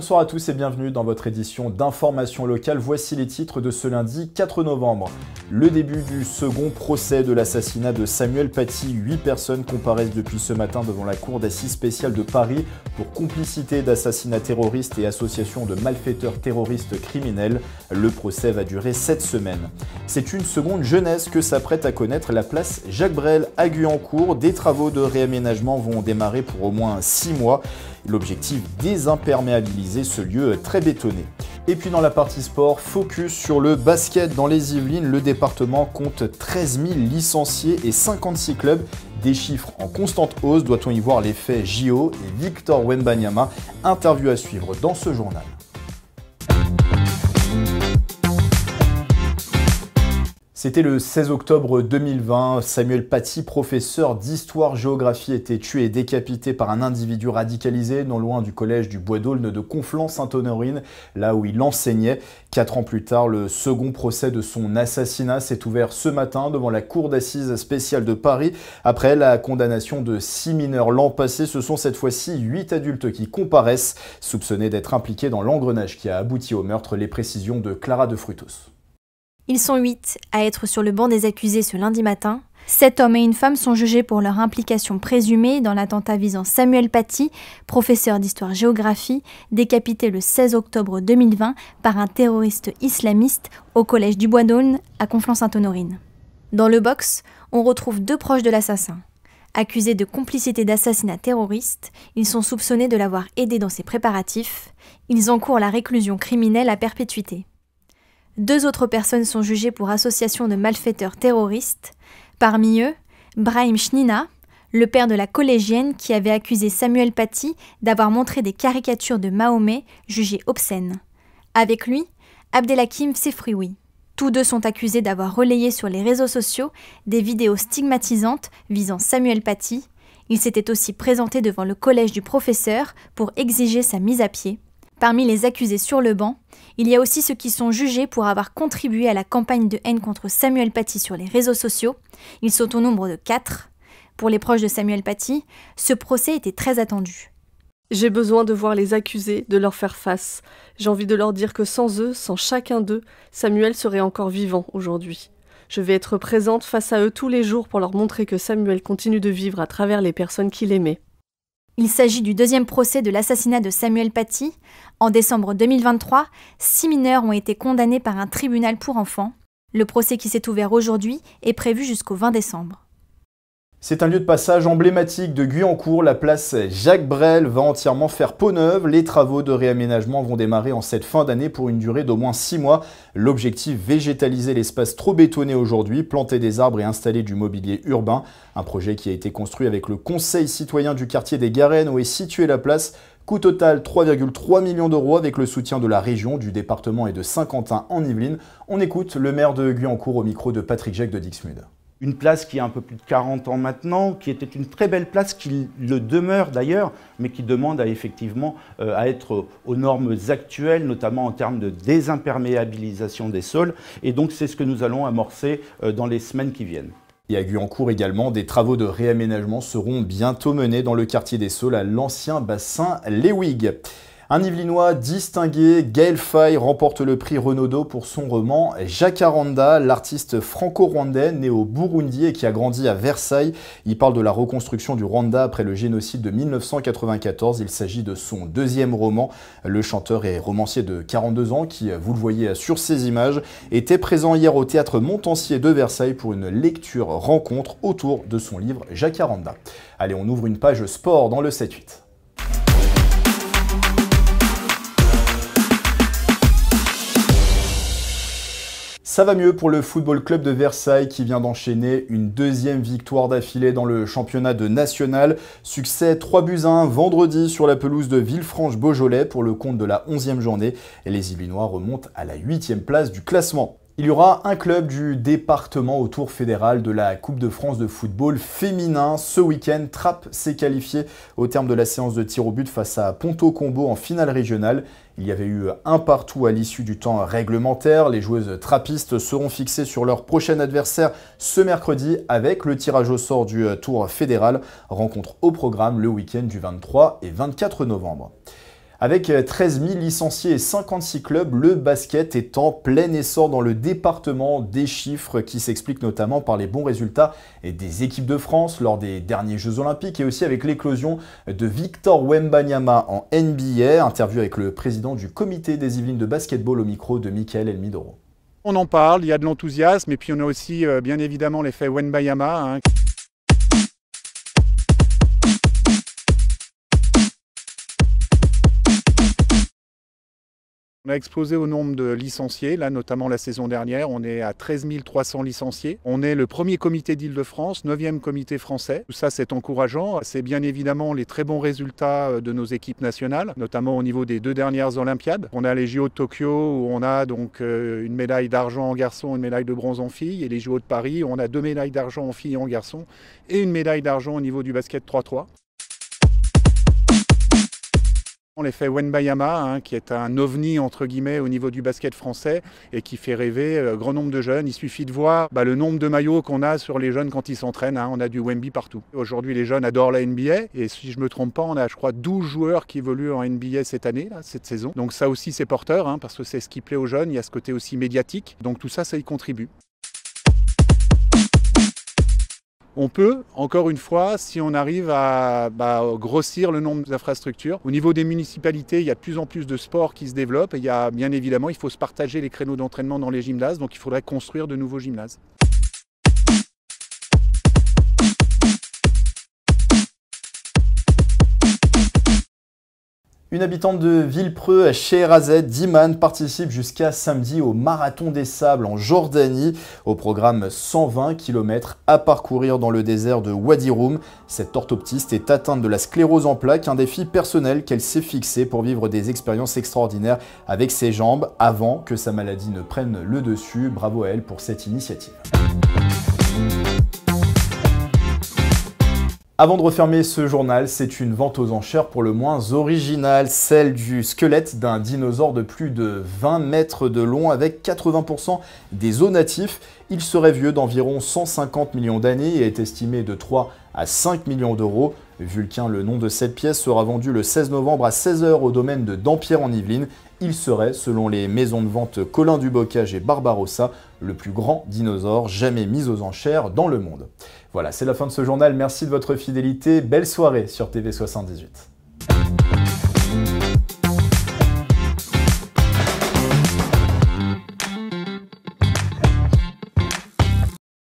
bonsoir à tous et bienvenue dans votre édition d'information locale. Voici les titres de ce lundi 4 novembre. Le début du second procès de l'assassinat de Samuel Paty. 8 personnes comparaissent depuis ce matin devant la cour d'assises spéciale de Paris pour complicité d'assassinat terroriste et association de malfaiteurs terroristes criminels. Le procès va durer 7 semaines. C'est une seconde jeunesse que s'apprête à connaître la place Jacques Brel à Guyancourt. Des travaux de réaménagement vont démarrer pour au moins 6 mois. L'objectif, désimperméabiliser ce lieu très bétonné. Et puis dans la partie sport, focus sur le basket dans les Yvelines. Le département compte 13 000 licenciés et 56 clubs. Des chiffres en constante hausse. Doit-on y voir l'effet JO et Victor Wembanyama? Interview à suivre dans ce journal. C'était le 16 octobre 2020, Samuel Paty, professeur d'histoire-géographie, était tué et décapité par un individu radicalisé non loin du collège du Bois d'Aulne de Conflans-Sainte-Honorine, là où il enseignait. 4 ans plus tard, le second procès de son assassinat s'est ouvert ce matin devant la cour d'assises spéciale de Paris. Après la condamnation de 6 mineurs l'an passé, ce sont cette fois-ci 8 adultes qui comparaissent, soupçonnés d'être impliqués dans l'engrenage qui a abouti au meurtre. Les précisions de Clara de Frutos. Ils sont 8 à être sur le banc des accusés ce lundi matin. 7 hommes et une femme sont jugés pour leur implication présumée dans l'attentat visant Samuel Paty, professeur d'histoire-géographie, décapité le 16 octobre 2020 par un terroriste islamiste au collège du Bois d'Aulne à Conflans-Sainte-Honorine. Dans le box, on retrouve 2 proches de l'assassin. Accusés de complicité d'assassinat terroriste, ils sont soupçonnés de l'avoir aidé dans ses préparatifs. Ils encourent la réclusion criminelle à perpétuité. 2 autres personnes sont jugées pour association de malfaiteurs terroristes. Parmi eux, Brahim Chnina, le père de la collégienne qui avait accusé Samuel Paty d'avoir montré des caricatures de Mahomet jugées obscènes. Avec lui, Abdelhakim Sefrioui. Tous 2 sont accusés d'avoir relayé sur les réseaux sociaux des vidéos stigmatisantes visant Samuel Paty. Il s'était aussi présenté devant le collège du professeur pour exiger sa mise à pied. Parmi les accusés sur le banc, il y a aussi ceux qui sont jugés pour avoir contribué à la campagne de haine contre Samuel Paty sur les réseaux sociaux. Ils sont au nombre de 4. Pour les proches de Samuel Paty, ce procès était très attendu. J'ai besoin de voir les accusés, de leur faire face. J'ai envie de leur dire que sans eux, sans chacun d'eux, Samuel serait encore vivant aujourd'hui. Je vais être présente face à eux tous les jours pour leur montrer que Samuel continue de vivre à travers les personnes qu'il aimait. Il s'agit du 2e procès de l'assassinat de Samuel Paty. En décembre 2023, 6 mineurs ont été condamnés par un tribunal pour enfants. Le procès qui s'est ouvert aujourd'hui est prévu jusqu'au 20 décembre. C'est un lieu de passage emblématique de Guyancourt. La place Jacques Brel va entièrement faire peau neuve. Les travaux de réaménagement vont démarrer en cette fin d'année pour une durée d'au moins 6 mois. L'objectif, végétaliser l'espace trop bétonné aujourd'hui, planter des arbres et installer du mobilier urbain. Un projet qui a été construit avec le Conseil citoyen du quartier des Garennes où est située la place. Coût total 3,3 millions d'euros avec le soutien de la région, du département et de Saint-Quentin en Yvelines. On écoute le maire de Guyancourt au micro de Patrick Jacques de Dixmude. Une place qui a un peu plus de 40 ans maintenant, qui était une très belle place, qui le demeure d'ailleurs, mais qui demande effectivement à être aux normes actuelles, notamment en termes de désimperméabilisation des sols. Et donc c'est ce que nous allons amorcer dans les semaines qui viennent. Et à Guyancourt également, des travaux de réaménagement seront bientôt menés dans le quartier des Saules à l'ancien bassin Léwig. Un Yvelinois distingué, Gaël Faye, remporte le prix Renaudot pour son roman Jacaranda. L'artiste franco-rwandais né au Burundi et qui a grandi à Versailles. Il parle de la reconstruction du Rwanda après le génocide de 1994. Il s'agit de son 2e roman. Le chanteur et romancier de 42 ans, qui, vous le voyez sur ces images, était présent hier au théâtre Montancier de Versailles pour une lecture rencontre autour de son livre Jacaranda. Allez, on ouvre une page sport dans le 7-8. Ça va mieux pour le Football Club de Versailles qui vient d'enchaîner une 2e victoire d'affilée dans le championnat de national. Succès 3-1 vendredi sur la pelouse de Villefranche-Beaujolais pour le compte de la 11e journée. Et les Yvelinois remontent à la 8e place du classement. Il y aura un club du département au tour fédéral de la Coupe de France de football féminin. Ce week-end, Trappes s'est qualifié au terme de la séance de tir au but face à Ponto-Combo en finale régionale. Il y avait eu un partout à l'issue du temps réglementaire. Les joueuses trappistes seront fixées sur leur prochain adversaire ce mercredi avec le tirage au sort du tour fédéral. Rencontre au programme le week-end du 23 et 24 novembre. Avec 13 000 licenciés et 56 clubs, le basket est en plein essor dans le département, des chiffres qui s'expliquent notamment par les bons résultats des équipes de France lors des derniers Jeux Olympiques et aussi avec l'éclosion de Victor Wembanyama en NBA. Interview avec le président du comité des Yvelines de basketball au micro de Michael Elmidoro. On en parle, il y a de l'enthousiasme et puis on a aussi bien évidemment l'effet Wembanyama. On a explosé au nombre de licenciés, là notamment la saison dernière, on est à 13 300 licenciés. On est le premier comité d'Île-de-France, 9e comité français. Tout ça c'est encourageant, c'est bien évidemment les très bons résultats de nos équipes nationales, notamment au niveau des 2 dernières Olympiades. On a les JO de Tokyo où on a donc une médaille d'argent en garçon, une médaille de bronze en filles, et les JO de Paris où on a 2 médailles d'argent en filles et en garçons, et une médaille d'argent au niveau du basket 3-3. L'effet Wembanyama, qui est un ovni entre guillemets au niveau du basket français et qui fait rêver grand nombre de jeunes. Il suffit de voir le nombre de maillots qu'on a sur les jeunes quand ils s'entraînent. On a du Wemby partout. Aujourd'hui, les jeunes adorent la NBA et si je ne me trompe pas, on a je crois 12 joueurs qui évoluent en NBA cette année, cette saison. Donc ça aussi c'est porteur parce que c'est ce qui plaît aux jeunes. Il y a ce côté aussi médiatique. Donc tout ça, ça y contribue. On peut, encore une fois, si on arrive à grossir le nombre d'infrastructures. Au niveau des municipalités, il y a de plus en plus de sports qui se développent. Et il y a, bien évidemment, il faut se partager les créneaux d'entraînement dans les gymnases. Donc il faudrait construire de nouveaux gymnases. Une habitante de Villepreux, Scheherazade Diman, participe jusqu'à samedi au Marathon des Sables en Jordanie. Au programme 120 km à parcourir dans le désert de Wadi Rum. Cette orthoptiste est atteinte de la sclérose en plaques, un défi personnel qu'elle s'est fixé pour vivre des expériences extraordinaires avec ses jambes avant que sa maladie ne prenne le dessus. Bravo à elle pour cette initiative. Avant de refermer ce journal, c'est une vente aux enchères pour le moins originale, celle du squelette d'un dinosaure de plus de 20 mètres de long avec 80% des os natifs. Il serait vieux d'environ 150 millions d'années et est estimé de 3 à 5 millions d'euros. Vulcain, le nom de cette pièce, sera vendu le 16 novembre à 16 h au domaine de Dampierre en Yvelines. Il serait, selon les maisons de vente Colin du Bocage et Barbarossa, le plus grand dinosaure jamais mis aux enchères dans le monde. Voilà, c'est la fin de ce journal. Merci de votre fidélité. Belle soirée sur TV78.